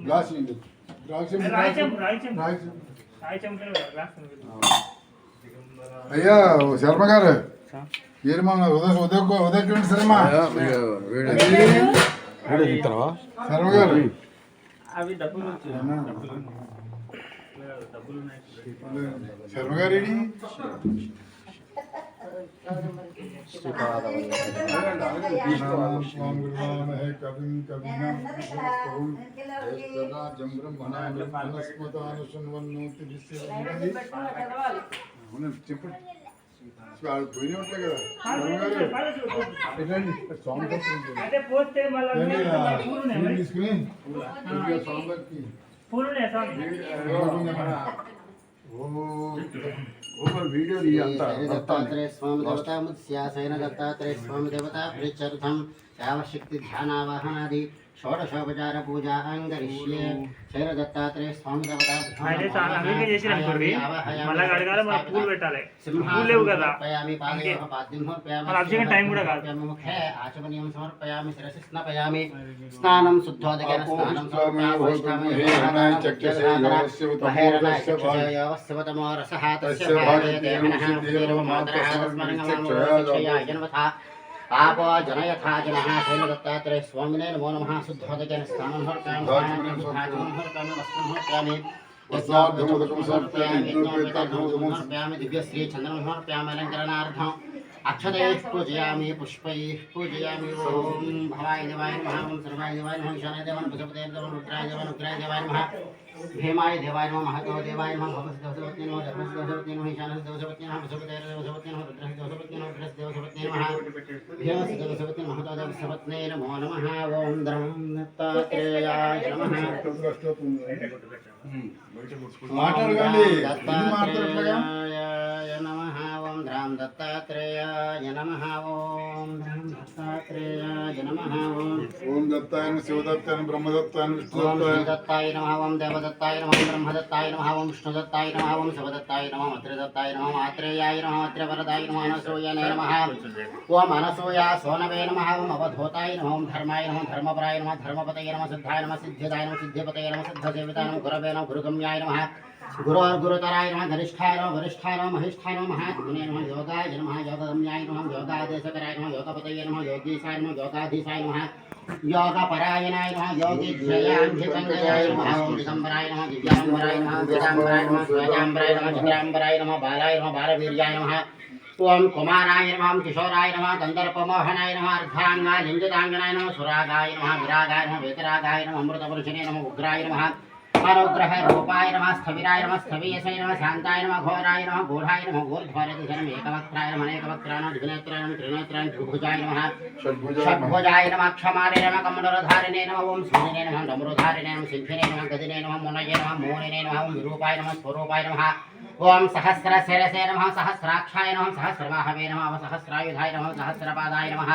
Glass అయ్యా శర్మ గారు ఏమా ఉదయం శర్మ శర్మ గారు శర్మ గారు చెప్పండి పోయిన ఉంటాయి కదా తీసుకుని दत्तात्रेय स्वामी देवता मुत्स्यासेन दत्तात्रेय स्वामी देवता प्रीत्यर्थम यावशक्ति ध्यानावाहनादि षोडशोपचार पूजा अंगरिष्ये शैर दत्तात्रेय स्वामी देवता समर्पयामि पादयोः पाद्यं समर्पयामि मुखे आचमनीयं समर्पयामि शिरसि स्नापयामि स्नानं शुद्धोदकेन स्नानं समर्पयामि आपो जनयथा जनः शैल दत्तात्रेय स्वामिने नमो नमः शुद्धोदकेन स्नानं समर्पयामि दिव्यश्री चन्द्रं समर्पयामि अलङ्करणार्थम् अक्षतैः पूजयामि पुष्पैः पूजयामि ॐ भवाय देवाय नमः ॐ सर्वाय देवाय नमः ईशानाय देवाय पशुपतये नमः रुद्राय देवाय उग्राय देवाय नमः भीमाय देवाय नमः महतो देवाय नमः भवस्य देवसपत्न्ये नमः धर्मस्य देवसपत्न्ये नमः ईशानस्य देवसपत्न्ये नमः पशुपतये देवसपत्न्ये नमः रुद्रस्य देवसपत्न्ये नमः उग्रस्य देवसपत्न्ये नमः भीमस्य देवसपत्न्ये महतो देवसपत्न्ये नमो नमः ॐ द्रं दत्तात्रेयाय नमः दत्तात्रेयाय नमः ॐ द्रां दत्तात्रेयाय नमः ॐ द्रां दत्तात्रेयाय नमः ॐ दत्ताय शिवदत्ताय ब्रह्मदत्ताय विष्णुदत्ताय नमः ॐ देवदत्ताय नमः ब्रह्मदत्ताय नमः ॐ विष्णुदत्ताय नमः ॐ शिवदत्ताय नमः मत्रेदत्ताय नमः मात्रेयाय नमः मत्रेवरदाय नमः अनसूयाय नमः ॐ अनसूया सोनवे नमः ॐ अवधूताय नमः ॐ धर्माय नमः धर्मपराय नमः धर्मपतये नमः सिद्धाय नमः सिद्धिदाय नमः सिद्धिपतये नमः सिद्धसेविताय नमः गुरवे नमः गुरुगम्याय नमः गुरुतराय नमः धनिष्ठाय नमः वरिष्ठाय नमः महिष्ठाय नमः महात्मने नमः योगाय नमः योगगम्याय नमः योगादेशकराय नमः योगपतये नमः योगीशाय नमः योगाधीशाय नमः योगपरायणाय नमः योगिध्यायान्धिसंजयाय नमः ॐ दिगम्बराय नमः दिव्याम्बराय नमः वेदाम्बराय नमः श्वेताम्बराय नमः चित्राम्बराय नमः बालाय नमः बालवीर्याय नमः ओम कुमाराय नमः किशोराय नमः गन्धर्पमोहनाय नमः अर्धांगा लिंगितांगनाय नमः सुरागाय नमः विरागाय नमः वेतरागाय नमः अमृतपुरुषने नमः उग्राय नमः अनुग्रह रूपाय नमः स्थविराय नमः स्थवीयसे नमः शान्ताय नमः घोराय नमः गूढाय नमः गूर्ध्वरदिशे नमः एकवक्त्राय नमः अनेकवक्त्राय नमः द्विनेत्राय नमः त्रिनेत्राय द्विभुजाय नमः षड्भुजाय नमः क्षमारे नमः कमण्डलधारिणे नमः ओम सूर्यने नमः डमरुधारिणे नमः सिंहिने नमः गदिने नमः मुनये नमः मोहनिने नमः ओम विरूपाय नमः स्वरूपाय नमः ओम सहस्रशिरसे नमः सहस्राक्षाय नमः सहस्रबाहवे नमः सहस्रायुधाय नमः सहस्रपादाय नमः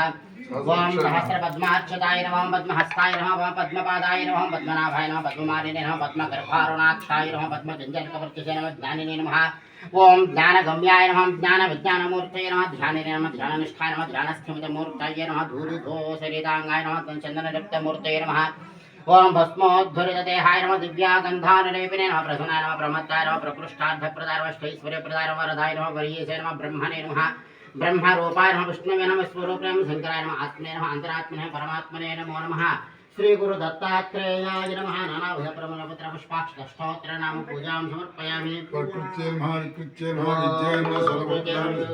ओम सहस्रपद्मार्चिताय नमः पद्महस्ताय नमः पद्मपादाय नमः पद्मनाभाय नमः पद्ममालिने नमः पद्मगर्भारुणाक्षाय नमः पद्मजञ्जनकवर्चसे नमः ज्ञानिने नमः ओम ज्ञानगम्याय नमः ज्ञानविज्ञानमूर्तये नमः ध्यानिने नमः ध्याननिष्ठाय नमः ध्यानस्थिमितमूर्तये नमः धूलिधूसरितांगाय नमः चन्दनलिप्तमूर्तये नमः ओम भस्मोद्धरितदेहाय नमः दिव्यागन्धानुलेपिने नमः प्रसन्नाय नमः प्रमत्ताय नमः प्रकृष्टार्थप्रदाय नमः अष्टैश्वर्यप्रदाय नमः वरदाय नमः वरीयसे नमः ब्रह्मणे नमः ब्रह्मरूपाय नमः विष्णवे नमः स्वरूपाय नमः शंकराय नमः आत्मने नमः अन्तरात्मने परमात्मने नमो नमः श्री गुरु दत्तात्रेयाय नमः नानाविध प्रमलपत्र पुष्पाक्षस्तोत्र नाम पूजां समर्पयामि कृत्ये नमः कृत्ये नमः विद्याय नमः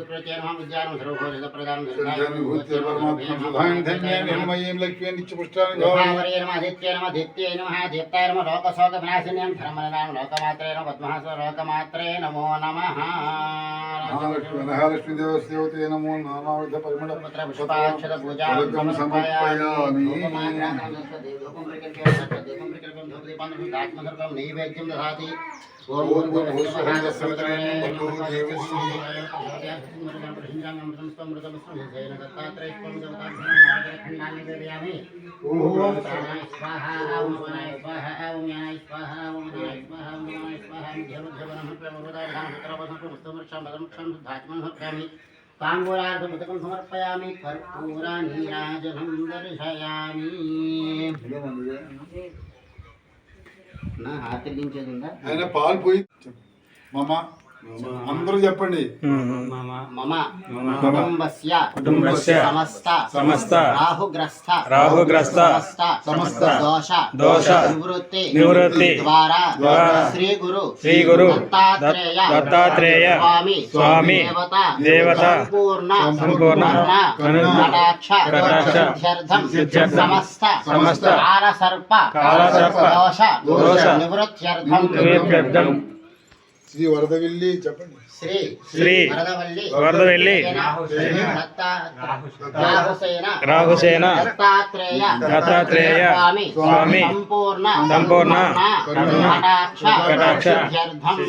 कृत्ये नमः विद्याय नमः सर्वभूत प्रदानं भूत्ये परमात्मा सुधां धन्ये निर्मयीं लक्ष्मीं नित्यपुष्टानि भावरे नमः आदित्ये नमः दीप्ताय नमः लोकशोक विनाशिन्यं धर्मनाम लोकमात्रे नमः पद्महंस लोकमात्रे नमो नमः महालक्ष्मी देवस्योते नमो नानाविध परिमल पुत्र पुष्पाक्षत पूजां समर्पयामि नैवेद्यं ददाति ओम ताम्बूलार्थमुदकं समर्पयामि कर्पूरनीराजनं दर्शयामि నా ఆకలించేది ఉందా? ఆయన పాలు పోయి మామ అందరూ చెప్పండి. మమ కుటుంబస్య సమస్త రాహుగ్రస్త దోష నివృత్తి ద్వారా శ్రీ గురు దత్తాత్రేయ స్వామి దేవత సంపూర్ణ కటాక్ష సిద్ధ్యర్థం సమస్త కాలసర్ప దోష నివృత్త్యర్థం శ్రీ వరదవెల్లి చెప్పండి. శ్రీ వరదవెల్లి రాహుసేన దత్తాత్రేయ స్వామి సంపూర్ణ కటాక్ష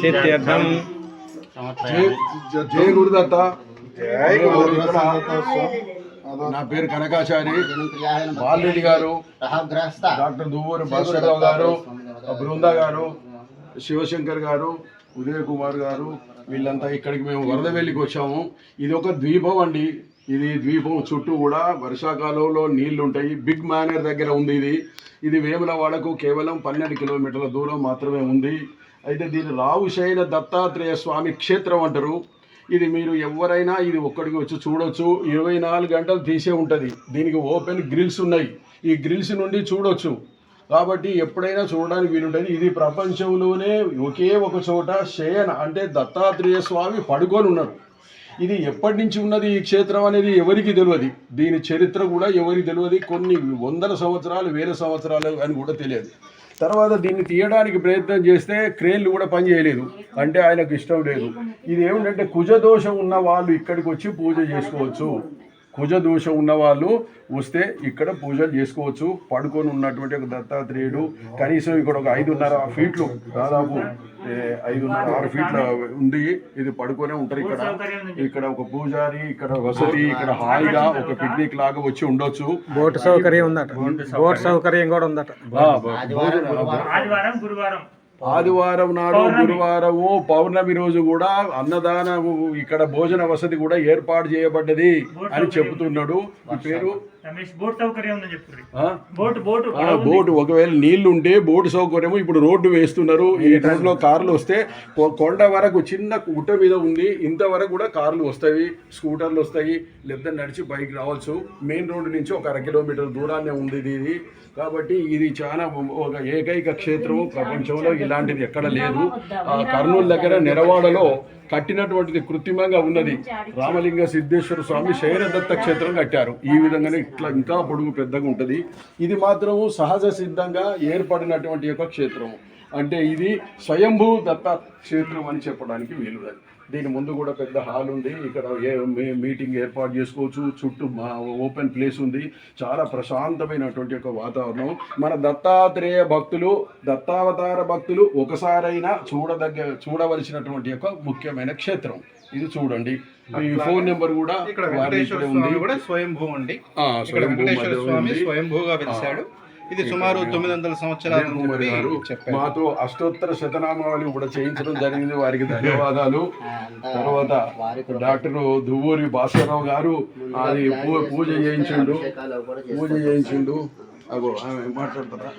సిద్ధ్యర్థం. జయ గురుదత్త. నా పేరు కనకాచారి. బాలరెడ్డి గారు, డాక్టర్ దువ్వూరి భాస్కరరావు గారు, బృందా గారు, శివశంకర్ గారు, ఉదయ్ కుమార్ గారు, వీళ్ళంతా ఇక్కడికి మేము వరదవెల్లికి వచ్చాము. ఇది ఒక ద్వీపం అండి. ఇది ద్వీపం చుట్టూ కూడా వర్షాకాలంలో నీళ్లు ఉంటాయి. బిగ్ మేనర్ దగ్గర ఉంది. ఇది వేములవాడకు కేవలం 12 కిలోమీటర్ల దూరం మాత్రమే ఉంది. అయితే దీన్ని రావుశయన దత్తాత్రేయ స్వామి క్షేత్రం అంటారు. ఇది మీరు ఎవరైనా ఇది ఒక్కడికి వచ్చి చూడొచ్చు. 24 గంటలు తీసే ఉంటుంది. దీనికి ఓపెన్ గ్రిల్స్ ఉన్నాయి. ఈ గ్రిల్స్ నుండి చూడొచ్చు. కాబట్టి ఎప్పుడైనా చూడడానికి వీలుంటుంది. ఇది ప్రపంచంలోనే ఒకే ఒక చోట శయన అంటే దత్తాత్రేయ స్వామి పడుకొని ఉన్నారు. ఇది ఎప్పటి నుంచి ఉన్నది ఈ క్షేత్రం అనేది ఎవరికి తెలియదు. దీని చరిత్ర కూడా ఎవరికి తెలియదు. కొన్ని వందల సంవత్సరాలు, వేల సంవత్సరాలు అని కూడా తెలియదు. తర్వాత దీన్ని తీయడానికి ప్రయత్నం చేస్తే క్రేన్లు కూడా పనిచేయలేదు. అంటే ఆయనకు ఇష్టం లేదు. ఇది ఏమిటంటే కుజదోషం ఉన్న వాళ్ళు ఇక్కడికి వచ్చి పూజ చేసుకోవచ్చు. కుజదోషం ఉన్నవాళ్ళు వస్తే ఇక్కడ పూజలు చేసుకోవచ్చు. పడుకొని ఉన్నటువంటి ఒక దత్తాత్రేయుడు కనీసం ఇక్కడ ఒక 5.5 ఫీట్లు, దాదాపు 5.5-6 ఫీట్ల ఉంది. ఇది పడుకొనే ఉంటారు. ఇక్కడ ఒక పూజారి, ఇక్కడ వసతి, ఇక్కడ హాయిగా ఒక పిక్నిక్ లాగా వచ్చి ఉండొచ్చు. బోట్ సౌకర్యం ఉందట. బోట్ సౌకర్యం కూడా ఉందట. ఆదివారం నాడు, గురువారము, పౌర్ణమి రోజు కూడా అన్నదానము, ఇక్కడ భోజన వసతి కూడా ఏర్పాటు చేయబడ్డది అని చెబుతున్నాడు. ఈ పేరు బోటు. ఒకవేళ నీళ్లు ఉంటే బోటు సౌకర్యము. ఇప్పుడు రోడ్డు వేస్తున్నారు. ఈ టైంలో కార్లు వస్తే కొండ వరకు చిన్న గుట్ట మీద ఉంది. ఇంతవరకు కూడా కార్లు వస్తాయి, స్కూటర్లు వస్తాయి, లేదా నడిచి బైక్ రావచ్చు. మెయిన్ రోడ్డు నుంచి ఒక 1/2 కిలోమీటర్ దూరాన్నే ఉంది ఇది. కాబట్టి ఇది చాలా ఒక ఏకైక క్షేత్రము. ప్రపంచంలో ఇలాంటిది ఎక్కడ లేదు. కర్నూలు దగ్గర నెరవాడలో కట్టినటువంటిది కృత్రిమంగా ఉన్నది. రామలింగ సిద్ధేశ్వర స్వామి శయనదత్త క్షేత్రం కట్టారు. ఈ విధంగానే ఇట్లా ఇంకా పొడుగు పెద్దగా ఉంటుంది. ఇది మాత్రము సహజ సిద్ధంగా ఏర్పడినటువంటి యొక్క క్షేత్రము. అంటే ఇది స్వయంభూ దత్త క్షేత్రం అని చెప్పడానికి వీలులేదు. దీని ముందు కూడా పెద్ద హాల్ ఉంది. ఇక్కడ మీటింగ్ ఏర్పాటు చేసుకోవచ్చు. చుట్టూ ఓపెన్ ప్లేస్ ఉంది. చాలా ప్రశాంతమైనటువంటి ఒక వాతావరణం. మన దత్తాత్రేయ భక్తులు, దత్తావతార భక్తులు ఒకసారైనా చూడవలసినటువంటి ఒక ముఖ్యమైన క్షేత్రం. ఇది చూడండి. ఈ ఫోన్ నెంబర్ కూడా ఉంది. స్వయంభూ అండి. స్వయంభూగా వెలిశాడు. ఇది సుమారు 900 సంవత్సరాలు మాతో అష్టోత్తర శతనామావళి కూడా చేయించడం జరిగింది. వారికి ధన్యవాదాలు. తర్వాత డాక్టర్ దువ్వూరి భాస్కరరావు గారు అది పూజ చేయించిండు. అగో ఆమె మాట్లాడతారా?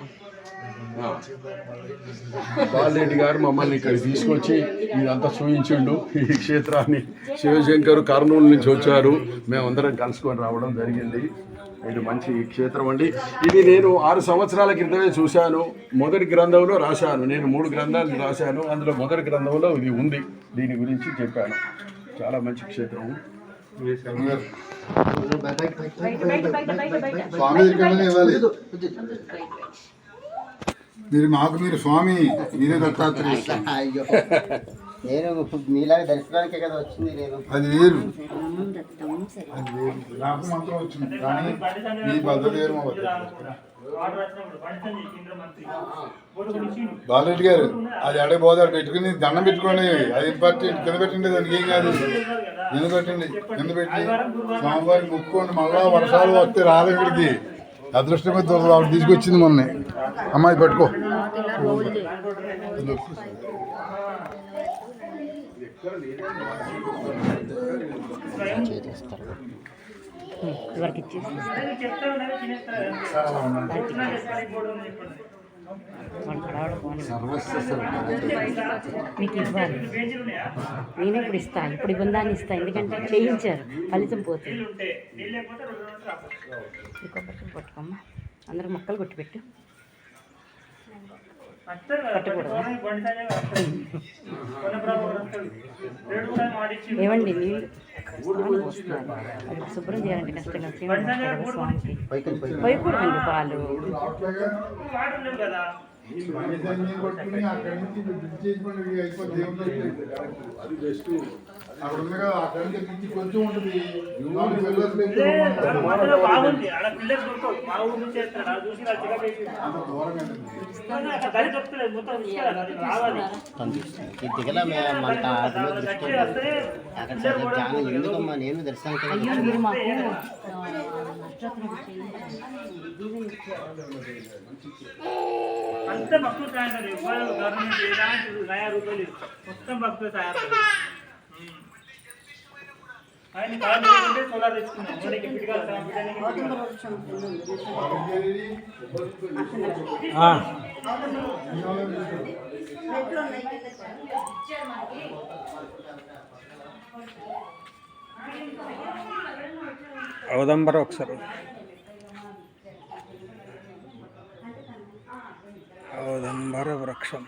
బాలరెడ్డి గారు మమ్మల్ని ఇక్కడ తీసుకొచ్చి ఇదంతా చూపించిండు. ఈ క్షేత్రాన్ని శివశంకర్ కర్నూలు నుంచి వచ్చారు. మేమందరం కలుసుకొని రావడం జరిగింది. ఇది మంచి క్షేత్రం అండి. ఇది నేను 6 సంవత్సరాల క్రితమే చూశాను. మొదటి గ్రంథంలో రాశాను. నేను 3 గ్రంథాలు రాశాను. అందులో మొదటి గ్రంథంలో ఇది ఉంది. దీని గురించి చెప్పాను. చాలా మంచి క్షేత్రం. మీరు స్వామి, మీరే దత్తాత్రేయ. నేను మీలాగా దర్శనానికే కదా వచ్చింది. నేను అది వేరు, నాకు మాత్రం వచ్చింది. కానీ మీ పద్ధతి వేరు, మా పద్ధతి. బాలరెడ్డి గారు అది అడే పోదాడు పెట్టుకుని దండం పెట్టుకోండి. అది ఇంపార్టెంట్. కింద పెట్టండి, దానికి ఏం కాదు. కింద పెట్టండి. కింద పెట్టి స్వామివారికి ముక్కోండి. మళ్ళా వర్షాలు వస్తే రాదు ఇక్కడికి. అదృష్టమే ఆవిడ తీసుకొచ్చింది మొన్న. అమ్మాయి పట్టుకో. మీకు ఇవ్వాలి. నేనే ఇప్పుడు ఇస్తాను, ఇప్పుడు ఇబ్బందాన్ని ఇస్తాను, ఎందుకంటే చేయించారు, ఫలితం పోతుంది. ఈ కొబ్బరికాయ పట్టుకోమ్మా, అందరూ మొక్కలు కొట్టిపెట్టు. ఏమండి నీళ్ళు స్నానం పోస్తున్నారు, అది శుభ్రం చేయాలంటే కష్టంగా స్వామికి పోయకూడదండి పాలు. పట్టుకుని అక్కడి నుంచి బ్రిడ్జ్ చేసుకుని అయిపోయి దేవుడు అక్కడ ఉంది కదా, అక్కడి నుంచి బ్రిడ్జ్ కొంచెం ఉంటుంది. బాగుంది అక్కడ పిల్లర్స్ దొరకవు, మా ఊరు నుంచి వేస్తాడు, అది చూసి వాళ్ళు చికెన్ చేసి అంత దూరంగా అక్కడ గది దొరుకుతలేదు, మొత్తం తీసుకెళ్ళాలి, అది రావాలి. దిగల మేమంత ఆత్మ దృష్టి అక్కడ చాలా ఎందుకమ్మా నేను దర్శనానికి అయ్యో మీరు మాకు నక్షత్రం దీవెన ఇచ్చారు. అంత భక్తులు తయారు, ఇవ్వాలి గవర్నమెంట్ ఎలాంటి నయా రూపాయలు మొత్తం భక్తులు తయారు. ఆయన కావాలంటే సోలార్ తెచ్చుకున్నాం, మనకి పిటికాల ఔదంబర ఒకసారి ఔదంబర వృక్షం.